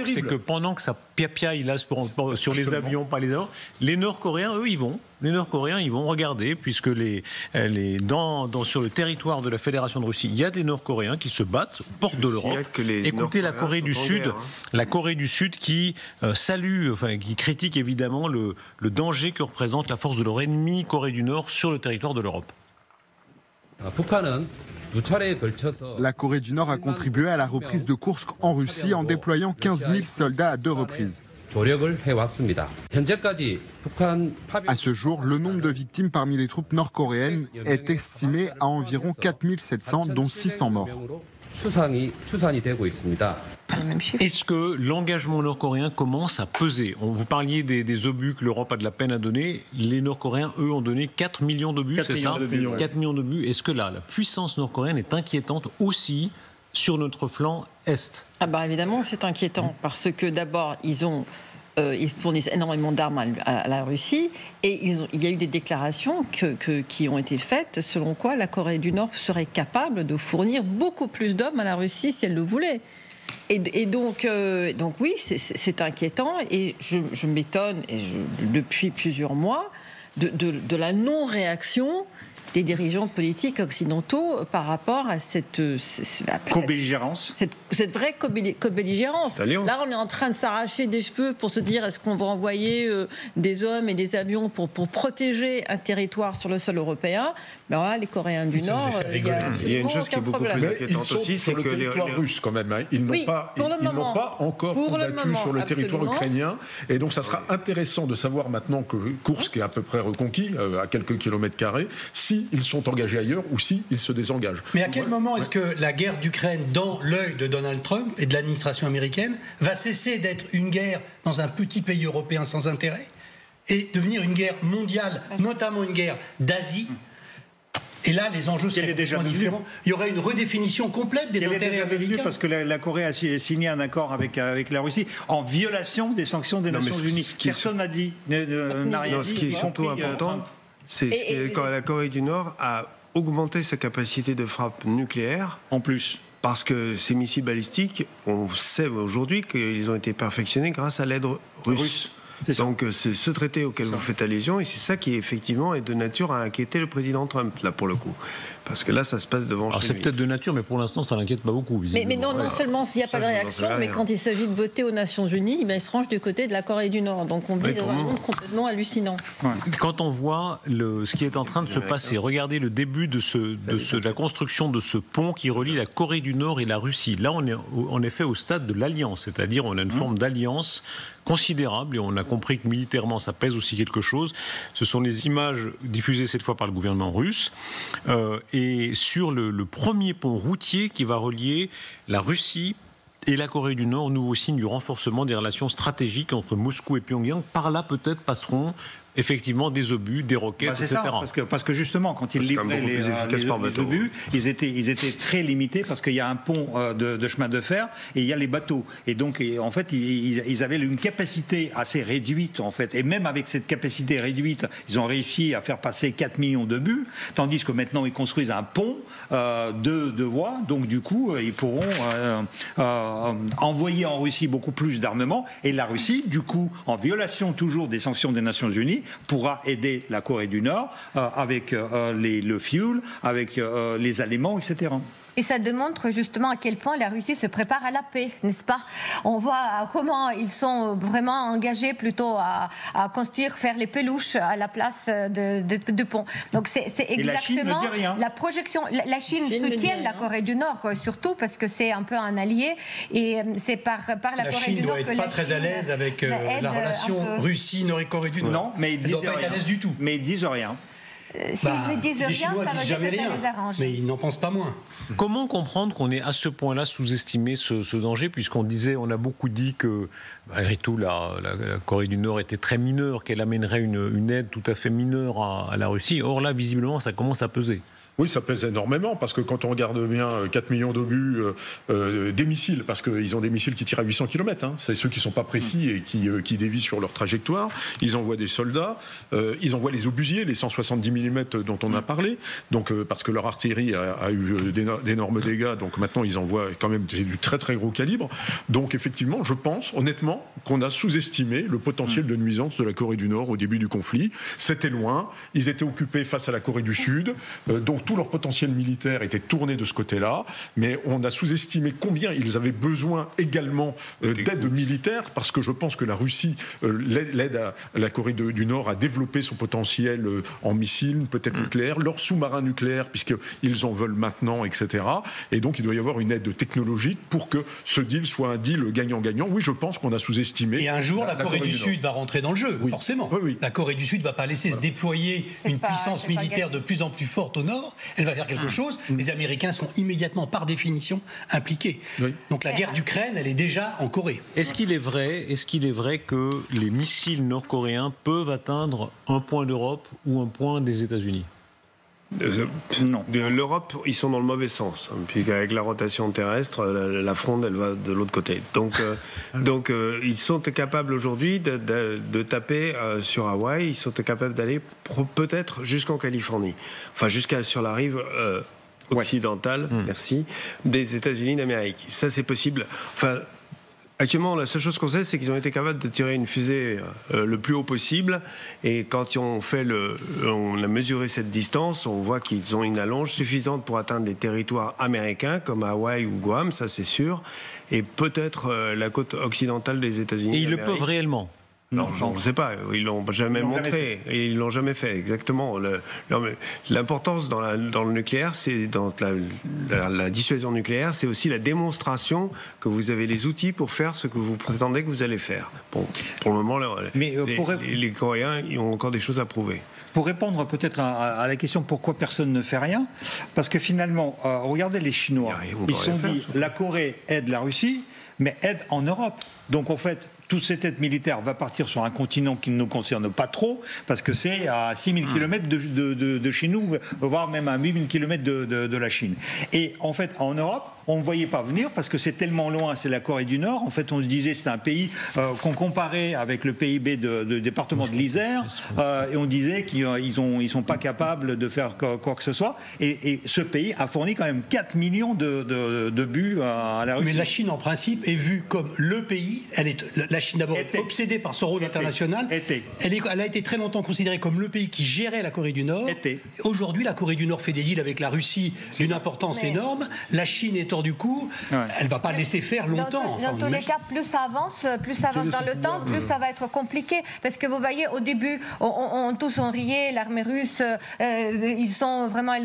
C'est que pendant que ça piapiaille là sur les avions, pas les avions, les Nord-Coréens, eux, ils vont. Les Nord-Coréens, ils vont regarder, puisque sur le territoire de la Fédération de Russie, il y a des Nord-Coréens qui se battent aux portes de l'Europe. Écoutez la Corée du Sud, la Corée du Sud qui qui critique évidemment le danger que représente la force de leur ennemi Corée du Nord sur le territoire de l'Europe. La Corée du Nord a contribué à la reprise de Koursk en Russie en déployant 15 000 soldats à 2 reprises. À ce jour, le nombre de victimes parmi les troupes nord-coréennes est estimé à environ 4 700, dont 600 morts. Est-ce que l'engagement nord-coréen commence à peser? Vous parliez des obus que l'Europe a de la peine à donner. Les Nord-Coréens, eux, ont donné 4 millions d'obus, c'est ça? 4 millions d'obus. Est-ce que là, la puissance nord-coréenne est inquiétante aussi sur notre flanc Est? Évidemment, c'est inquiétant parce que d'abord, ils fournissent énormément d'armes à la Russie et il y a eu des déclarations qui ont été faites selon quoi la Corée du Nord serait capable de fournir beaucoup plus d'hommes à la Russie si elle le voulait. Et donc oui, c'est inquiétant et je m'étonne depuis plusieurs mois de la non-réaction des dirigeants politiques occidentaux par rapport à cette co-belligérance. Cette vraie co-belligérance. Là, on est en train de s'arracher des cheveux pour se dire est-ce qu'on va envoyer des hommes et des avions pour protéger un territoire sur le sol européen. Ben voilà, les Coréens du Nord, il y a une chose qui est beaucoup plus inquiétante aussi, c'est que les territoires russes quand même, ils n'ont pas encore combattu sur le territoire ukrainien, et donc ça sera intéressant de savoir maintenant que Koursk est à peu près reconquis, à quelques kilomètres carrés, s'ils sont engagés ailleurs ou s'ils se désengagent. Mais à quel moment est-ce que la guerre d'Ukraine, dans l'œil de Donald Trump et de l'administration américaine, va cesser d'être une guerre dans un petit pays européen sans intérêt et devenir une guerre mondiale, notamment une guerre d'Asie? Et là, les enjeux seraient déjà différents. Il y aurait une redéfinition complète des intérêts américains. Parce que la Corée a signé un accord avec la Russie en violation des sanctions des Nations Unies. Personne n'a dit, n'a rien dit. Ce qui est surtout important, c'est que quand la Corée du Nord a augmenté sa capacité de frappe nucléaire. En plus. Parce que ces missiles balistiques, on sait aujourd'hui qu'ils ont été perfectionnés grâce à l'aide russe. Donc c'est ce traité auquel vous faites allusion et c'est ça qui effectivement est de nature à inquiéter le président Trump, là pour le coup. Parce que là ça se passe devant chez lui. C'est peut-être de nature, mais pour l'instant ça l'inquiète pas beaucoup. Mais non seulement s'il n'y a pas de réaction, mais quand il s'agit de voter aux Nations Unies, il se range du côté de la Corée du Nord. Donc on vit dans un monde complètement hallucinant. Quand on voit ce qui est en train de se passer, regardez le début de la construction de ce pont qui relie la Corée du Nord et la Russie. Là on est en effet au stade de l'alliance, c'est-à-dire on a une forme d'alliance considérable et on a compris que militairement ça pèse aussi quelque chose. Ce sont les images diffusées cette fois par le gouvernement russe et sur le premier pont routier qui va relier la Russie et la Corée du Nord, nouveau signe du renforcement des relations stratégiques entre Moscou et Pyongyang. Par là peut-être passeront effectivement des obus, des roquettes, c'est etc. Ça, parce que justement, quand ils livraient les obus, ils étaient très limités parce qu'il y a un pont de chemin de fer et il y a les bateaux. Et donc, en fait, ils avaient une capacité assez réduite, en fait. Et même avec cette capacité réduite, ils ont réussi à faire passer 4 millions d'obus, tandis que maintenant, ils construisent un pont de voies. Donc, du coup, ils pourront envoyer en Russie beaucoup plus d'armements. Et la Russie, du coup, en violation toujours des sanctions des Nations Unies, pourra aider la Corée du Nord avec le fuel, avec les aliments, etc. Et ça démontre justement à quel point la Russie se prépare à la paix, n'est-ce pas? On voit comment ils sont vraiment engagés plutôt à construire, faire les peluches à la place de ponts. Donc c'est exactement la projection. La Chine soutient la Corée du Nord, surtout parce que c'est un peu un allié. Et c'est par la Corée du Nord que la Chine doit être pas très à l'aise avec la relation Russie-Corée du Nord. Non, mais ils disent pas être à l'aise du tout. Mais ils disent rien. S'ils ne disent rien, Chinois ça veut dire que ça les arrange. Mais ils n'en pensent pas moins. Comment comprendre qu'on ait à ce point-là sous-estimé ce danger, on a beaucoup dit que, malgré tout, la Corée du Nord était très mineure, qu'elle amènerait une aide tout à fait mineure à la Russie. Or là, visiblement, ça commence à peser. Oui, ça pèse énormément, parce que quand on regarde bien 4 millions d'obus, des missiles, parce qu'ils ont des missiles qui tirent à 800 km, c'est ceux qui ne sont pas précis et qui dévient sur leur trajectoire. Ils envoient des soldats, ils envoient les obusiers, les 170 mm dont on a parlé, donc, parce que leur artillerie a eu d'énormes dégâts, donc maintenant ils envoient quand même du très très gros calibre. Donc effectivement, je pense honnêtement qu'on a sous-estimé le potentiel de nuisance de la Corée du Nord au début du conflit. C'était loin, ils étaient occupés face à la Corée du Sud, donc tout leur potentiel militaire était tourné de ce côté-là, mais on a sous-estimé combien ils avaient besoin également d'aide militaire, parce que je pense que la Russie l'aide à la Corée du Nord à développer son potentiel en missiles, peut-être nucléaires, leurs sous-marins nucléaires, puisqu'ils en veulent maintenant, etc. Et donc il doit y avoir une aide technologique pour que ce deal soit un deal gagnant-gagnant. Oui, je pense qu'on a sous-estimé. Et un jour, la Corée du Sud va rentrer dans le jeu, forcément. Oui. La Corée du Sud ne va pas laisser se déployer une puissance militaire de plus en plus forte au nord. Elle va faire quelque chose. Les Américains sont immédiatement, par définition, impliqués. Oui. Donc la guerre d'Ukraine, elle est déjà en Corée. Est-ce qu'il est vrai que les missiles nord-coréens peuvent atteindre un point d'Europe ou un point des États-Unis ? Non. L'Europe, ils sont dans le mauvais sens. Puis avec la rotation terrestre, la fronde, elle va de l'autre côté. Donc, ils sont capables aujourd'hui de taper sur Hawaï. Ils sont capables d'aller peut-être jusqu'en Californie. Enfin, sur la rive occidentale, merci, des États-Unis d'Amérique. Ça, c'est possible. Enfin. Actuellement, la seule chose qu'on sait, c'est qu'ils ont été capables de tirer une fusée le plus haut possible. Et quand on a mesuré cette distance, on voit qu'ils ont une allonge suffisante pour atteindre des territoires américains, comme Hawaï ou Guam, ça c'est sûr, et peut-être la côte occidentale des États-Unis. Et ils le peuvent réellement ? Non, je ne sais pas. Ils l'ont jamais montré. Et ils l'ont jamais fait. Exactement. L'importance dans le nucléaire, c'est dans la dissuasion nucléaire, c'est aussi la démonstration que vous avez les outils pour faire ce que vous prétendez que vous allez faire. Bon, pour le moment, les Coréens, ils ont encore des choses à prouver. Pour répondre peut-être à la question pourquoi personne ne fait rien, parce que finalement, regardez les Chinois. Ils se sont dit la Corée aide la Russie, mais aide en Europe. Donc en fait, toute cette aide militaire va partir sur un continent qui ne nous concerne pas trop, parce que c'est à 6000 km de chez nous, voire même à 8000 km de la Chine. Et en fait, en Europe, on ne voyait pas venir parce que c'est tellement loin, c'est la Corée du Nord. En fait, on se disait c'est un pays qu'on comparait avec le PIB du département de l'Isère, et on disait qu'ils sont pas capables de faire quoi que ce soit. Et ce pays a fourni quand même 4 millions de buts à la Russie. Mais la Chine, en principe, est vue comme le pays. La Chine d'abord est obsédée par son rôle international. Elle a été très longtemps considérée comme le pays qui gérait la Corée du Nord. Aujourd'hui, la Corée du Nord fait des deals avec la Russie d'une importance énorme. La Chine est hors du coup. Elle ne va pas laisser faire longtemps. Dans tous les cas, plus ça avance dans le temps, plus ça va être compliqué. Parce que vous voyez, au début, tous ont rié, l'armée russe, ils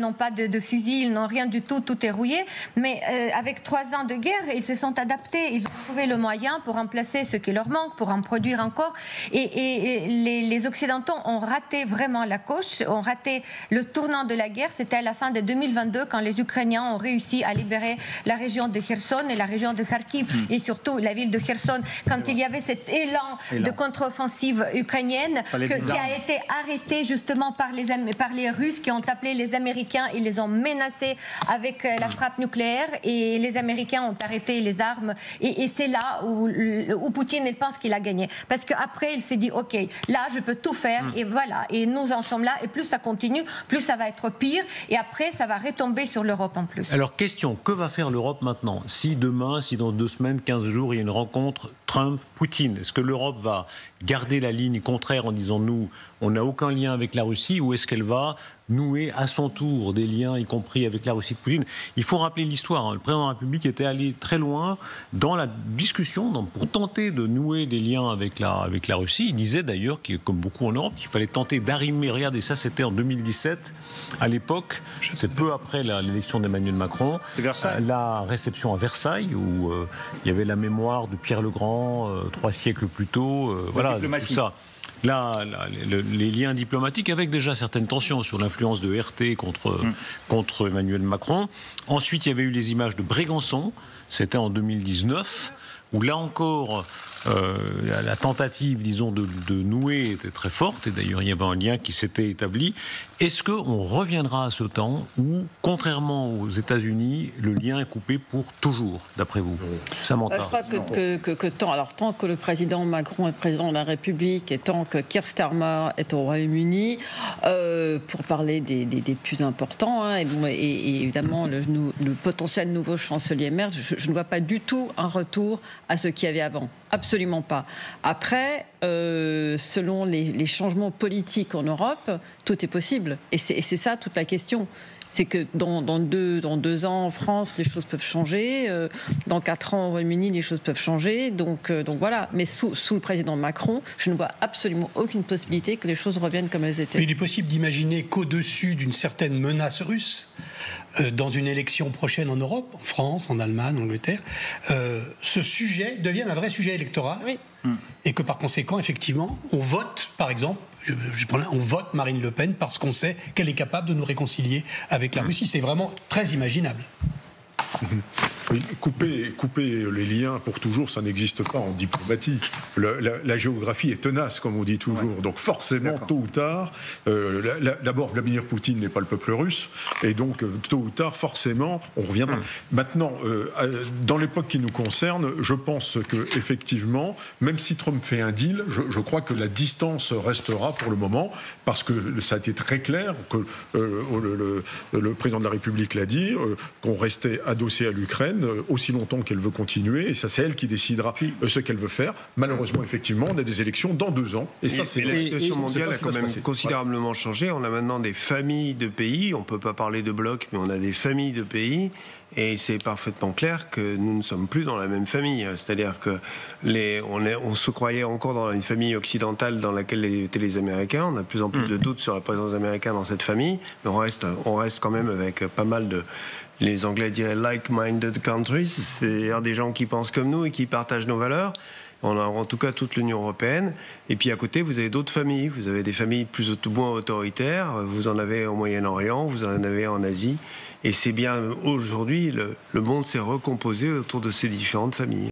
n'ont pas de fusils, ils n'ont rien du tout, tout est rouillé. Mais avec 3 ans de guerre, ils se sont adaptés. Ils ont trouvé le moyen pour remplacer ce qui leur manque, pour en produire encore. Et les Occidentaux ont raté vraiment la coche, ont raté le tournant de la guerre. C'était à la fin de 2022 quand les Ukrainiens ont réussi à libérer la région de Kherson et la région de Kharkiv et surtout la ville de Kherson. Quand il y avait cet élan de contre-offensive ukrainienne qui a été arrêté justement par les Russes qui ont appelé les Américains, ils les ont menacés avec la frappe nucléaire et les Américains ont arrêté les armes. Et c'est là où Poutine il pense qu'il a gagné. Parce qu'après, il s'est dit, OK, là, je peux tout faire, et voilà. Et nous en sommes là, et plus ça continue, plus ça va être pire, et après, ça va retomber sur l'Europe en plus. Alors, question, que va faire l'Europe maintenant ? Si demain, si dans 2 semaines, 15 jours, il y a une rencontre Trump-Poutine, est-ce que l'Europe va garder la ligne contraire en disant, nous, on n'a aucun lien avec la Russie, ou est-ce qu'elle va nouer à son tour des liens, y compris avec la Russie de Poutine? Il faut rappeler l'histoire. Le président de la République était allé très loin dans la discussion pour tenter de nouer des liens avec la Russie. Il disait d'ailleurs, comme beaucoup en Europe, qu'il fallait tenter d'arrimer. Regardez, ça c'était en 2017. À l'époque, c'est peu après l'élection d'Emmanuel Macron, la réception à Versailles, où il y avait la mémoire de Pierre le Grand, 3 siècles plus tôt. Voilà, tout ça. Là, les liens diplomatiques avec déjà certaines tensions sur l'influence de RT contre Emmanuel Macron. Ensuite, il y avait eu les images de Brégançon, c'était en 2019, où là encore, la tentative, disons, de nouer était très forte, et d'ailleurs il y avait un lien qui s'était établi. Est-ce qu'on reviendra à ce temps où, contrairement aux États-Unis, le lien est coupé pour toujours, d'après vous? Samantha. Je crois tant que le président Macron est président de la République et tant que Keir Starmer est au Royaume-Uni, pour parler des plus importants, hein, et évidemment le potentiel nouveau chancelier émerge, je ne vois pas du tout un retour à ce qu'il y avait avant. Absolument pas. Après, selon les changements politiques en Europe, tout est possible. Et c'est ça toute la question. C'est que dans 2 ans en France, les choses peuvent changer. Dans 4 ans au Royaume-Uni, les choses peuvent changer. Donc voilà. Mais sous le président Macron, je ne vois absolument aucune possibilité que les choses reviennent comme elles étaient. Mais il est possible d'imaginer qu'au-dessus d'une certaine menace russe, dans une élection prochaine en Europe, en France, en Allemagne, en Angleterre, ce sujet devienne un vrai sujet électoral. Oui. Et que par conséquent, effectivement, on vote, par exemple, on vote Marine Le Pen parce qu'on sait qu'elle est capable de nous réconcilier avec la Russie. C'est vraiment très imaginable. Oui, couper les liens pour toujours, ça n'existe pas en diplomatie. La géographie est tenace, comme on dit toujours. Ouais. Donc forcément, tôt ou tard, d'abord, Vladimir Poutine n'est pas le peuple russe, et donc tôt ou tard, forcément, on reviendra. Maintenant, dans l'époque qui nous concerne, je pense que effectivement, même si Trump fait un deal, je crois que la distance restera pour le moment, parce que ça a été très clair que le président de la République l'a dit, qu'on restait adossé à l'Ukraine aussi longtemps qu'elle veut continuer, et ça c'est elle qui décidera ce qu'elle veut faire. Malheureusement, effectivement, on a des élections dans 2 ans, et ça c'est... La situation mondiale a quand même considérablement changé. On a maintenant des familles de pays, on ne peut pas parler de blocs, mais on a des familles de pays, et c'est parfaitement clair que nous ne sommes plus dans la même famille. C'est-à-dire que on se croyait encore dans une famille occidentale dans laquelle étaient les Américains. On a de plus en plus de doutes sur la présence américaine dans cette famille, mais on reste quand même avec pas mal de... Les Anglais diraient like-minded countries, c'est-à-dire des gens qui pensent comme nous et qui partagent nos valeurs. On a en tout cas toute l'Union européenne. Et puis à côté, vous avez d'autres familles. Vous avez des familles plus ou moins autoritaires. Vous en avez au Moyen-Orient, vous en avez en Asie. Et c'est bien aujourd'hui, le monde s'est recomposé autour de ces différentes familles.